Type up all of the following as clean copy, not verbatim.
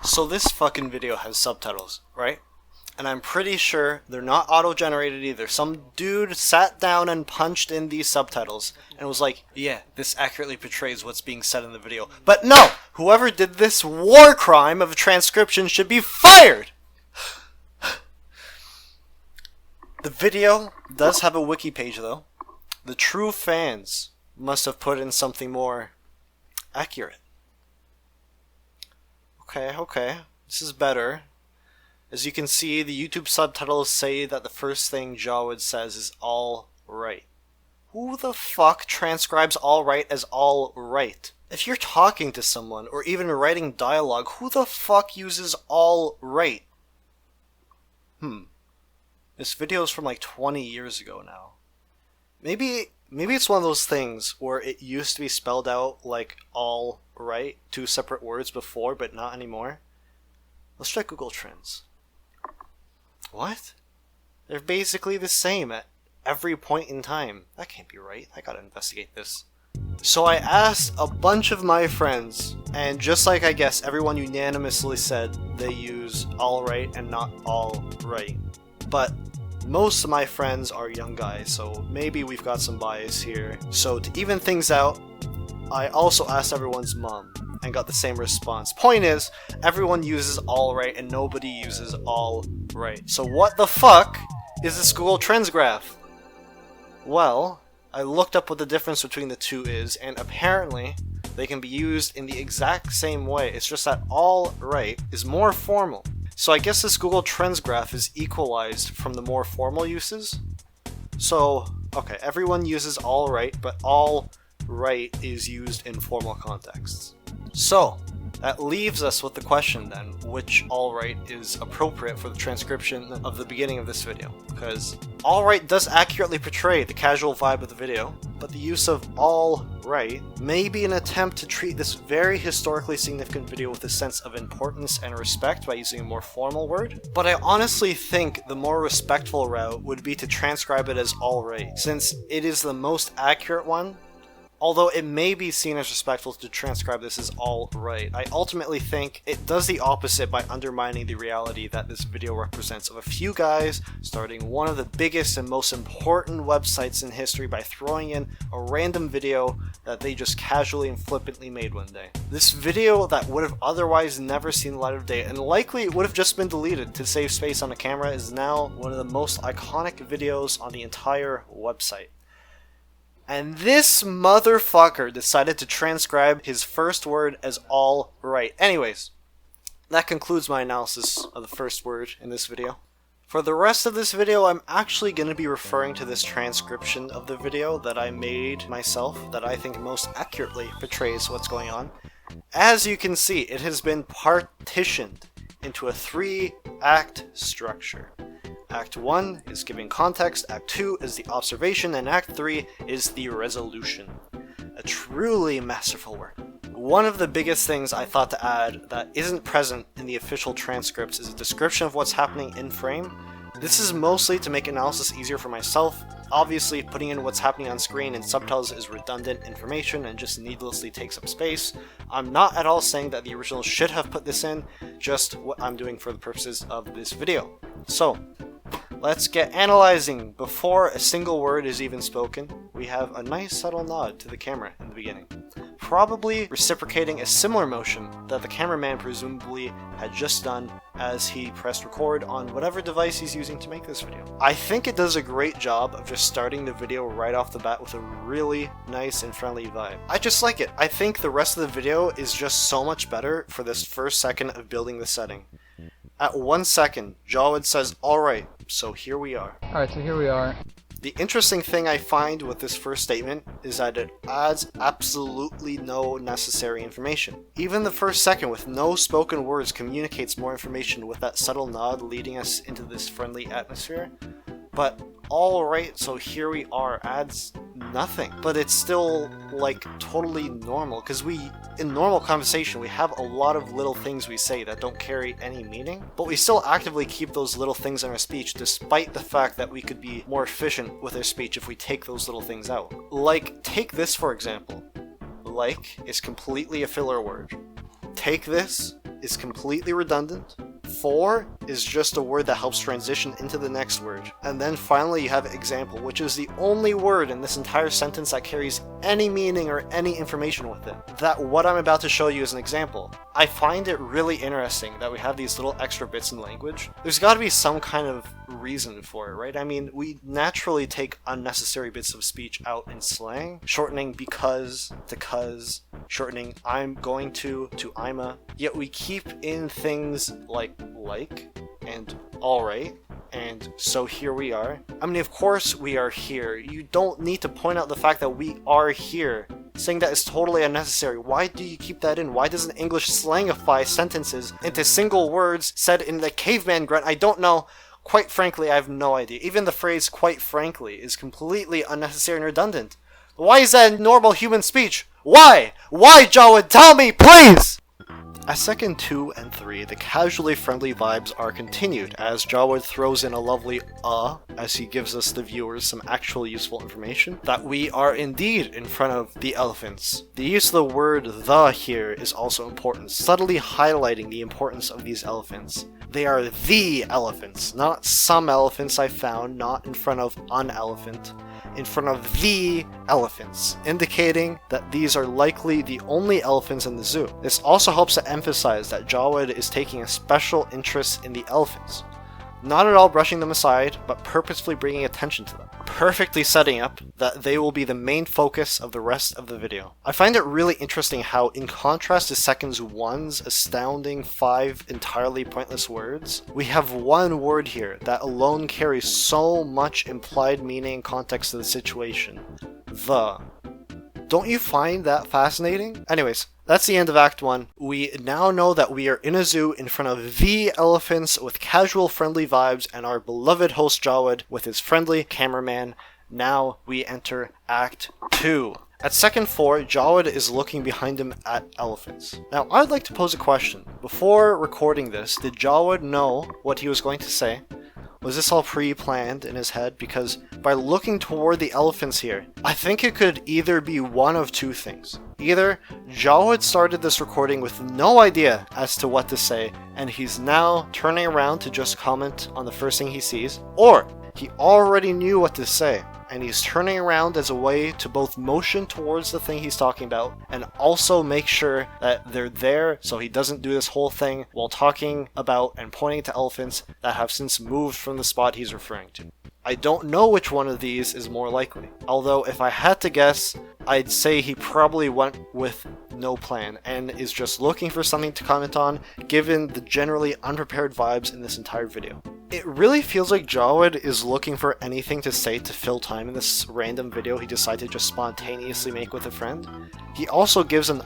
So this fucking video has subtitles, right? And I'm pretty sure they're not auto-generated either. Some dude sat down and punched in these subtitles and was like, yeah, this accurately portrays what's being said in the video. But no! Whoever did this war crime of transcription should be fired! The video does have a wiki page though. The true fans must have put in something more accurate. Okay. This is better. As you can see, the YouTube subtitles say that the first thing Jawed says is all right. Who the fuck transcribes all right as all right? If you're talking to someone or even writing dialogue, who the fuck uses all right? This video is from like 20 years ago now. Maybe it's one of those things where it used to be spelled out like all right, two separate words before, but not anymore. Let's try Google Trends. What? They're basically the same at every point in time. That can't be right. I gotta investigate this. So I asked a bunch of my friends, and just like I guess everyone unanimously said they use alright and not all right. But most of my friends are young guys, so maybe we've got some bias here. So to even things out, I also asked everyone's mom and got the same response. Point is, everyone uses all right and nobody uses all right. So what the fuck is this Google Trends graph? Well, I looked up what the difference between the two is, and apparently they can be used in the exact same way. It's just that all right is more formal. So I guess this Google Trends graph is equalized from the more formal uses. So, okay, everyone uses all right, but all right is used in formal contexts. So, that leaves us with the question then, which all right is appropriate for the transcription of the beginning of this video? Because all right does accurately portray the casual vibe of the video, but the use of all right may be an attempt to treat this very historically significant video with a sense of importance and respect by using a more formal word. But I honestly think the more respectful route would be to transcribe it as all right, since it is the most accurate one. Although it may be seen as respectful to transcribe this as all right, I ultimately think it does the opposite by undermining the reality that this video represents of a few guys starting one of the biggest and most important websites in history by throwing in a random video that they just casually and flippantly made one day. This video that would have otherwise never seen the light of day and likely would have just been deleted to save space on the camera is now one of the most iconic videos on the entire website. And this motherfucker decided to transcribe his first word as all right. Anyways, that concludes my analysis of the first word in this video. For the rest of this video, I'm actually going to be referring to this transcription of the video that I made myself that I think most accurately portrays what's going on. As you can see, it has been partitioned into a 3-act structure. Act 1 is giving context, Act 2 is the observation, and Act 3 is the resolution. A truly masterful work. One of the biggest things I thought to add that isn't present in the official transcripts is a description of what's happening in frame. This is mostly to make analysis easier for myself. Obviously, putting in what's happening on screen in subtitles is redundant information and just needlessly takes up space. I'm not at all saying that the original should have put this in, just what I'm doing for the purposes of this video. So, let's get analyzing. Before a single word is even spoken, we have a nice subtle nod to the camera in the beginning, probably reciprocating a similar motion that the cameraman presumably had just done as he pressed record on whatever device he's using to make this video. I think it does a great job of just starting the video right off the bat with a really nice and friendly vibe. I just like it. I think the rest of the video is just so much better for this first second of building the setting. At 1 second, Jawed says, alright, so here we are. Alright, so here we are. The interesting thing I find with this first statement is that it adds absolutely no necessary information. Even the first second with no spoken words communicates more information with that subtle nod leading us into this friendly atmosphere. But alright, so here we are adds nothing. But it's still like totally normal because in normal conversation we have a lot of little things we say that don't carry any meaning, but we still actively keep those little things in our speech despite the fact that we could be more efficient with our speech if we take those little things out. Like, take this for example. Like is completely a filler word. Take this is completely redundant. 4 is just a word that helps transition into the next word. And then finally you have example, which is the only word in this entire sentence that carries any meaning or any information with it. That what I'm about to show you is an example. I find it really interesting that we have these little extra bits in language. There's got to be some kind of reason for it, right? I mean, we naturally take unnecessary bits of speech out in slang, shortening because to cuz, shortening I'm going to I'm a, yet we keep in things like and alright, and so here we are. I mean, of course we are here. You don't need to point out the fact that we are here. Saying that is totally unnecessary. Why do you keep that in? Why doesn't English slangify sentences into single words said in the caveman grunt? I don't know. Quite frankly, I have no idea. Even the phrase quite frankly is completely unnecessary and redundant. Why is that in normal human speech? Why? Why, Jawed? Tell me, please! At second 2 and 3, the casually friendly vibes are continued as Jawed throws in a lovely as he gives us the viewers some actual useful information that we are indeed in front of the elephants. The use of the word the here is also important, subtly highlighting the importance of these elephants. They are the elephants, not some elephants I found, not in front of an elephant. In front of the elephants, indicating that these are likely the only elephants in the zoo. This also helps to emphasize that Jawed is taking a special interest in the elephants. Not at all brushing them aside, but purposefully bringing attention to them, perfectly setting up that they will be the main focus of the rest of the video. I find it really interesting how, in contrast to Seconds 1's astounding 5 entirely pointless words, we have one word here that alone carries so much implied meaning and context to the situation. The. Don't you find that fascinating? Anyways, that's the end of Act 1. We now know that we are in a zoo in front of the elephants with casual friendly vibes and our beloved host Jawed with his friendly cameraman. Now we enter Act 2. At second 4, Jawed is looking behind him at elephants. Now I'd like to pose a question. Before recording this, did Jawed know what he was going to say? Was this all pre-planned in his head? Because by looking toward the elephants here, I think it could either be one of two things. Either Jawed started this recording with no idea as to what to say, and he's now turning around to just comment on the first thing he sees, or he already knew what to say, and he's turning around as a way to both motion towards the thing he's talking about and also make sure that they're there so he doesn't do this whole thing while talking about and pointing to elephants that have since moved from the spot he's referring to. I don't know which one of these is more likely, although if I had to guess, I'd say he probably went with no plan and is just looking for something to comment on given the generally unprepared vibes in this entire video. It really feels like Jawed is looking for anything to say to fill time in this random video he decided to just spontaneously make with a friend. He also gives an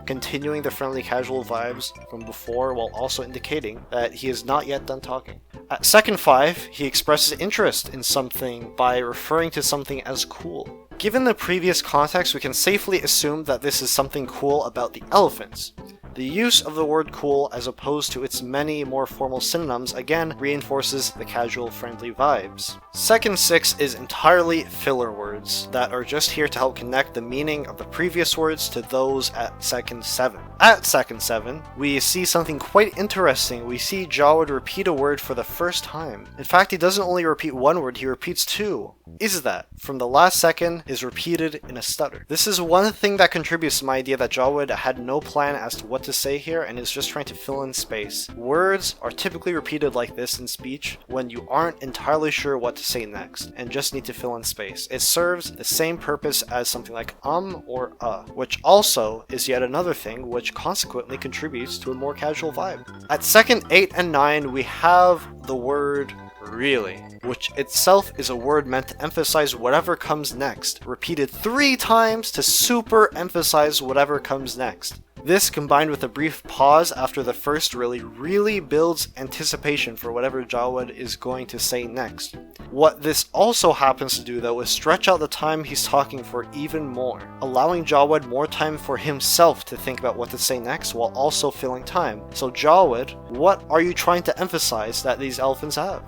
continuing the friendly casual vibes from before while also indicating that he is not yet done talking. At second 5, he expresses interest in something by referring to something as cool. Given the previous context, we can safely assume that this is something cool about the elephants. The use of the word cool as opposed to its many more formal synonyms again reinforces the casual friendly vibes. Second 6 is entirely filler words that are just here to help connect the meaning of the previous words to those at second 7. At second 7, we see something quite interesting. We see Jawed repeat a word for the first time. In fact, he doesn't only repeat one word, he repeats two. Is that from the last second is repeated in a stutter. This is one thing that contributes to my idea that Jawed had no plan as to what to say here and is just trying to fill in space. Words are typically repeated like this in speech when you aren't entirely sure what to say next and just need to fill in space. It serves the same purpose as something like or which also is yet another thing which consequently contributes to a more casual vibe. At second 8 and 9, we have the word really, which itself is a word meant to emphasize whatever comes next, repeated 3 times to super emphasize whatever comes next. This, combined with a brief pause after the first really builds anticipation for whatever Jawed is going to say next. What this also happens to do though is stretch out the time he's talking for even more, allowing Jawed more time for himself to think about what to say next while also filling time. So Jawed, what are you trying to emphasize that these elephants have?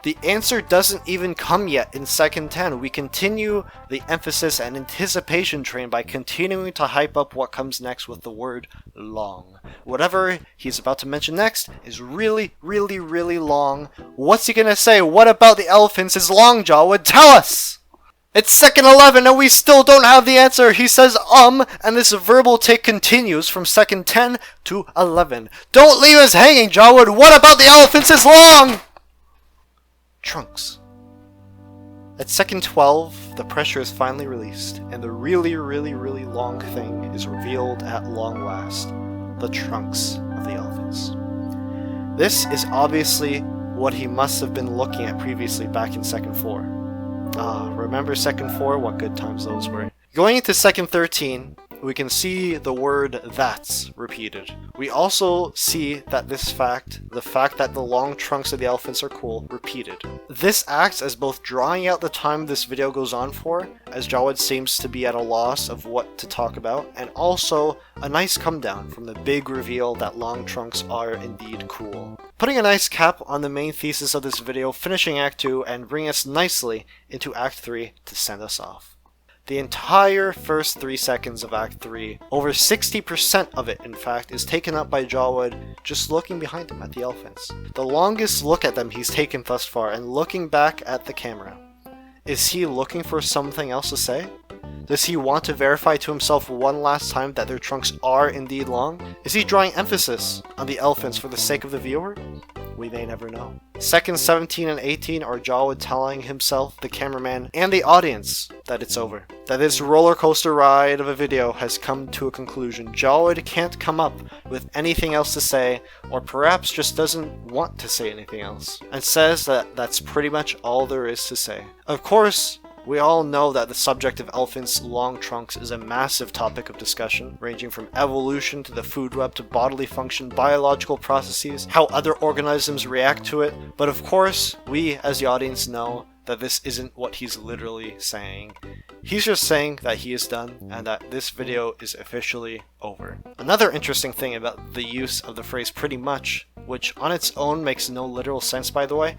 The answer doesn't even come yet in second 10. We continue the emphasis and anticipation train by continuing to hype up what comes next with the word long. Whatever he's about to mention next is really, really, really long. What's he gonna say? What about the elephants is long, Jawwood? Tell us! It's second 11 and we still don't have the answer. He says and this verbal tick continues from second 10 to 11. Don't leave us hanging, Jawwood. What about the elephants is long? Trunks. At second 12, the pressure is finally released, and the really, really, really long thing is revealed at long last. The trunks of the elephants. This is obviously what he must have been looking at previously back in second 4. Remember second 4? What good times those were. Going into second 13, we can see the word that's repeated. We also see that the fact that the long trunks of the elephants are cool, repeated. This acts as both drawing out the time this video goes on for, as Jawwood seems to be at a loss of what to talk about, and also a nice come down from the big reveal that long trunks are indeed cool. Putting a nice cap on the main thesis of this video, finishing Act 2, and bringing us nicely into Act 3 to send us off. The entire first 3 seconds of Act 3, over 60% of it in fact, is taken up by Jawwood just looking behind him at the elephants. The longest look at them he's taken thus far, and looking back at the camera. Is he looking for something else to say? Does he want to verify to himself one last time that their trunks are indeed long? Is he drawing emphasis on the elephants for the sake of the viewer? We may never know. Seconds 17 and 18 are Jawwood telling himself, the cameraman, and the audience that it's over. That this roller coaster ride of a video has come to a conclusion. Jawwood can't come up with anything else to say, or perhaps just doesn't want to say anything else, and says that that's pretty much all there is to say. Of course, we all know that the subject of elephants' long trunks is a massive topic of discussion, ranging from evolution to the food web to bodily function, biological processes, how other organisms react to it, but of course, we as the audience know that this isn't what he's literally saying. He's just saying that he is done and that this video is officially over. Another interesting thing about the use of the phrase pretty much, which on its own makes no literal sense by the way,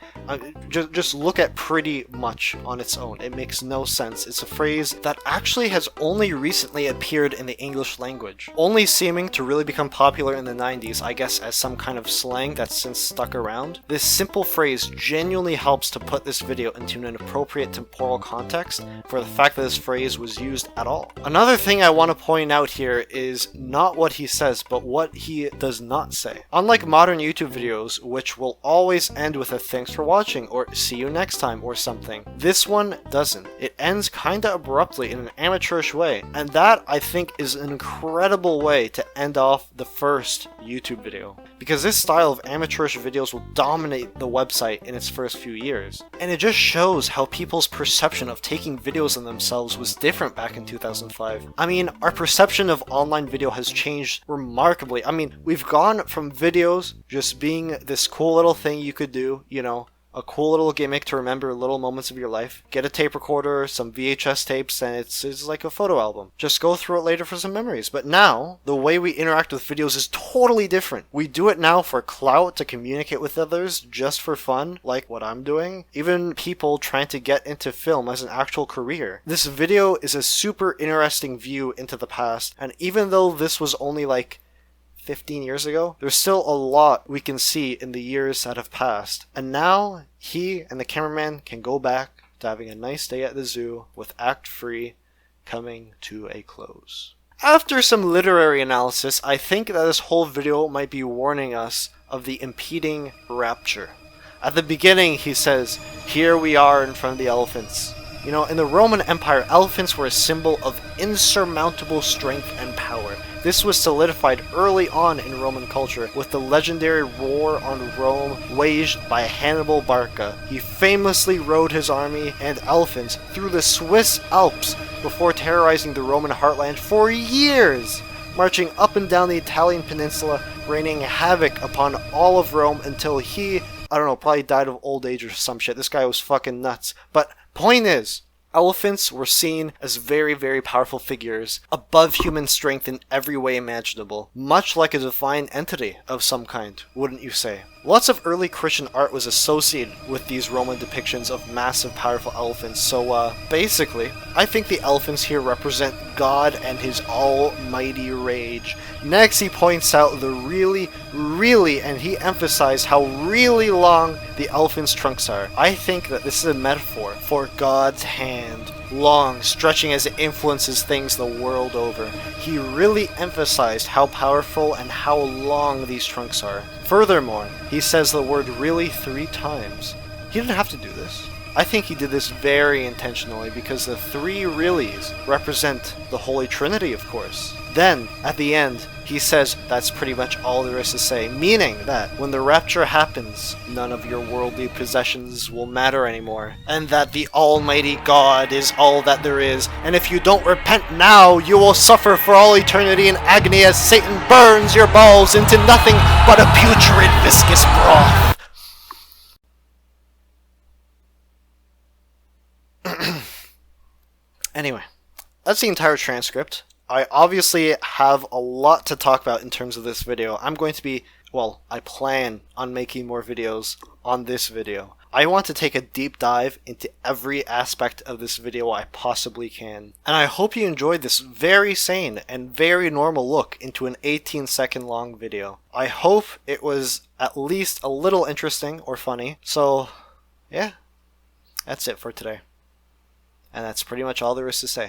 just look at pretty much on its own. It makes no sense. It's a phrase that actually has only recently appeared in the English language, only seeming to really become popular in the 90s, I guess as some kind of slang that's since stuck around. This simple phrase genuinely helps to put this video into an appropriate temporal context for the fact that this phrase was used at all. Another thing I want to point out here is not what he says, but what he does not say. Unlike modern YouTube videos, which will always end with a thanks for watching or see you next time or something, this one doesn't. It ends kinda abruptly in an amateurish way, and that I think is an incredible way to end off the first YouTube video, because this style of amateurish videos will dominate the website in its first few years, and it just shows how people's perception of taking videos of themselves was different back in 2005. I mean, our perception of online video has changed remarkably. I mean, we've gone from videos just being this cool little thing you could do, you know, a cool little gimmick to remember little moments of your life. Get a tape recorder, some VHS tapes, and it's like a photo album. Just go through it later for some memories. But now, the way we interact with videos is totally different. We do it now for clout, to communicate with others, just for fun, like what I'm doing. Even people trying to get into film as an actual career. This video is a super interesting view into the past, and even though this was only like 15 years ago, there's still a lot we can see in the years that have passed. And now, he and the cameraman can go back to having a nice day at the zoo with Act 3 coming to a close. After some literary analysis, I think that this whole video might be warning us of the impeding rapture. At the beginning, he says, "Here we are in front of the elephants." You know, in the Roman Empire, elephants were a symbol of insurmountable strength and power. This was solidified early on in Roman culture with the legendary war on Rome waged by Hannibal Barca. He famously rode his army and elephants through the Swiss Alps before terrorizing the Roman heartland for years, marching up and down the Italian peninsula, raining havoc upon all of Rome until he, I don't know, probably died of old age or some shit. This guy was fucking nuts. But point is, Elephants were seen as very, very powerful figures, above human strength in every way imaginable, much like a divine entity of some kind, wouldn't you say? Lots of early Christian art was associated with these Roman depictions of massive, powerful elephants, so basically, I think the elephants here represent God and his almighty rage. Next, he points out the really, and he emphasized how really long the elephant's trunks are. I think that this is a metaphor for God's hand, long, stretching as it influences things the world over. He really emphasized how powerful and how long these trunks are. Furthermore, he says the word really 3 times. He didn't have to do this. I think he did this very intentionally because the 3 reallys represent the Holy Trinity, of course. Then, at the end, he says that's pretty much all there is to say, meaning that when the rapture happens, none of your worldly possessions will matter anymore, and that the Almighty God is all that there is, and if you don't repent now, you will suffer for all eternity in agony as Satan burns your balls into nothing but a putrid, viscous broth. Anyway, that's the entire transcript. I obviously have a lot to talk about in terms of this video. I plan on making more videos on this video. I want to take a deep dive into every aspect of this video I possibly can. And I hope you enjoyed this very sane and very normal look into an 18-second long video. I hope it was at least a little interesting or funny. So, yeah, that's it for today. And that's pretty much all there is to say.